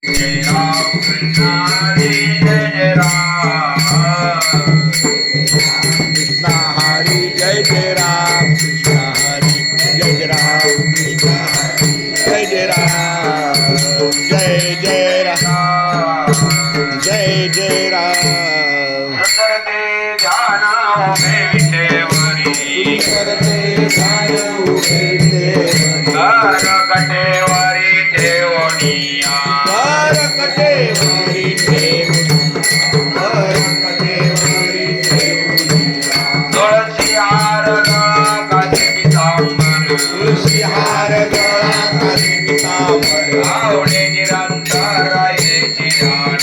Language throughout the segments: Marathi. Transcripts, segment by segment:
जय राम कृष्ण हरी जय जय राम कृष्ण हरी जय जय राम कृष्ण हरी जय जय राम कृष्ण हरी जय जय राम जय जय राम जय जय राम करते ध्यान भेटेवरी करते ध्यान उभे घर कटेवरी ठेवणिया कर कटेवरी ठेवून कर कटेवरी ठेवून तुळसी हार गळा कासे पितांबर तुळशी हार गळा खाली पितांबर आवडे निरंतर राहिलेची ध्यान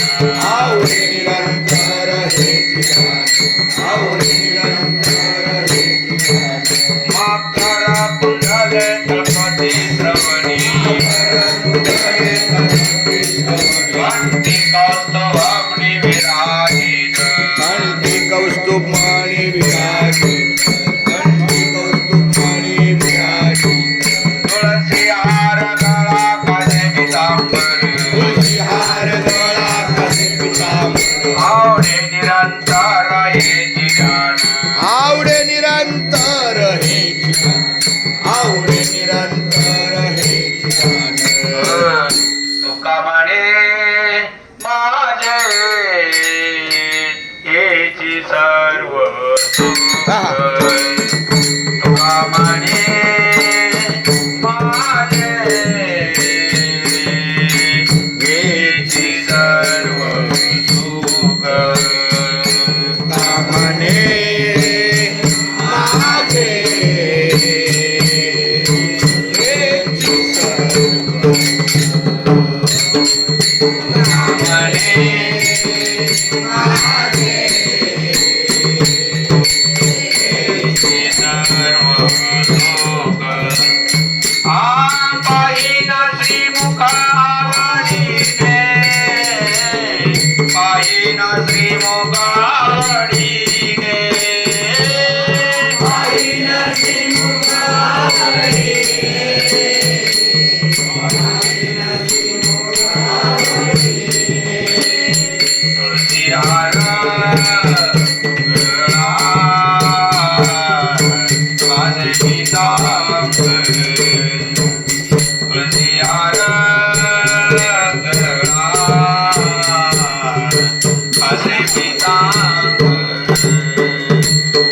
आवडे निरंतर हे ध्यान आवडे निरंतर हे ध्यान माखरा कुंडले तळपती श्रवणी कुंडले कल्पती श्रवणी भक्ती कौस्तवामणी विराजित आणि ते कौस्तुभ माळी विराजित आणि ते कौस्तुभ माळी विराजित तुळसी हार गळा कासे पितांबर तुळशी हार गळा खाली पितांबर आवडे निरंतर राहिलेची ध्यान आवडे निरंतर हे ध्यान आवडे निरंतर हे ध्यान तुका म्हणे माझे हेची सर्व सुख. तुका म्हणे माझे हेची सर्व सुख. कामने माझे हेची सर्व म्हणे माझे हेची सर्व सुख. पाहिन श्रीमुखावळीने पाहिन श्रीमुखावळीने पाहिन श्रीमुखावळीने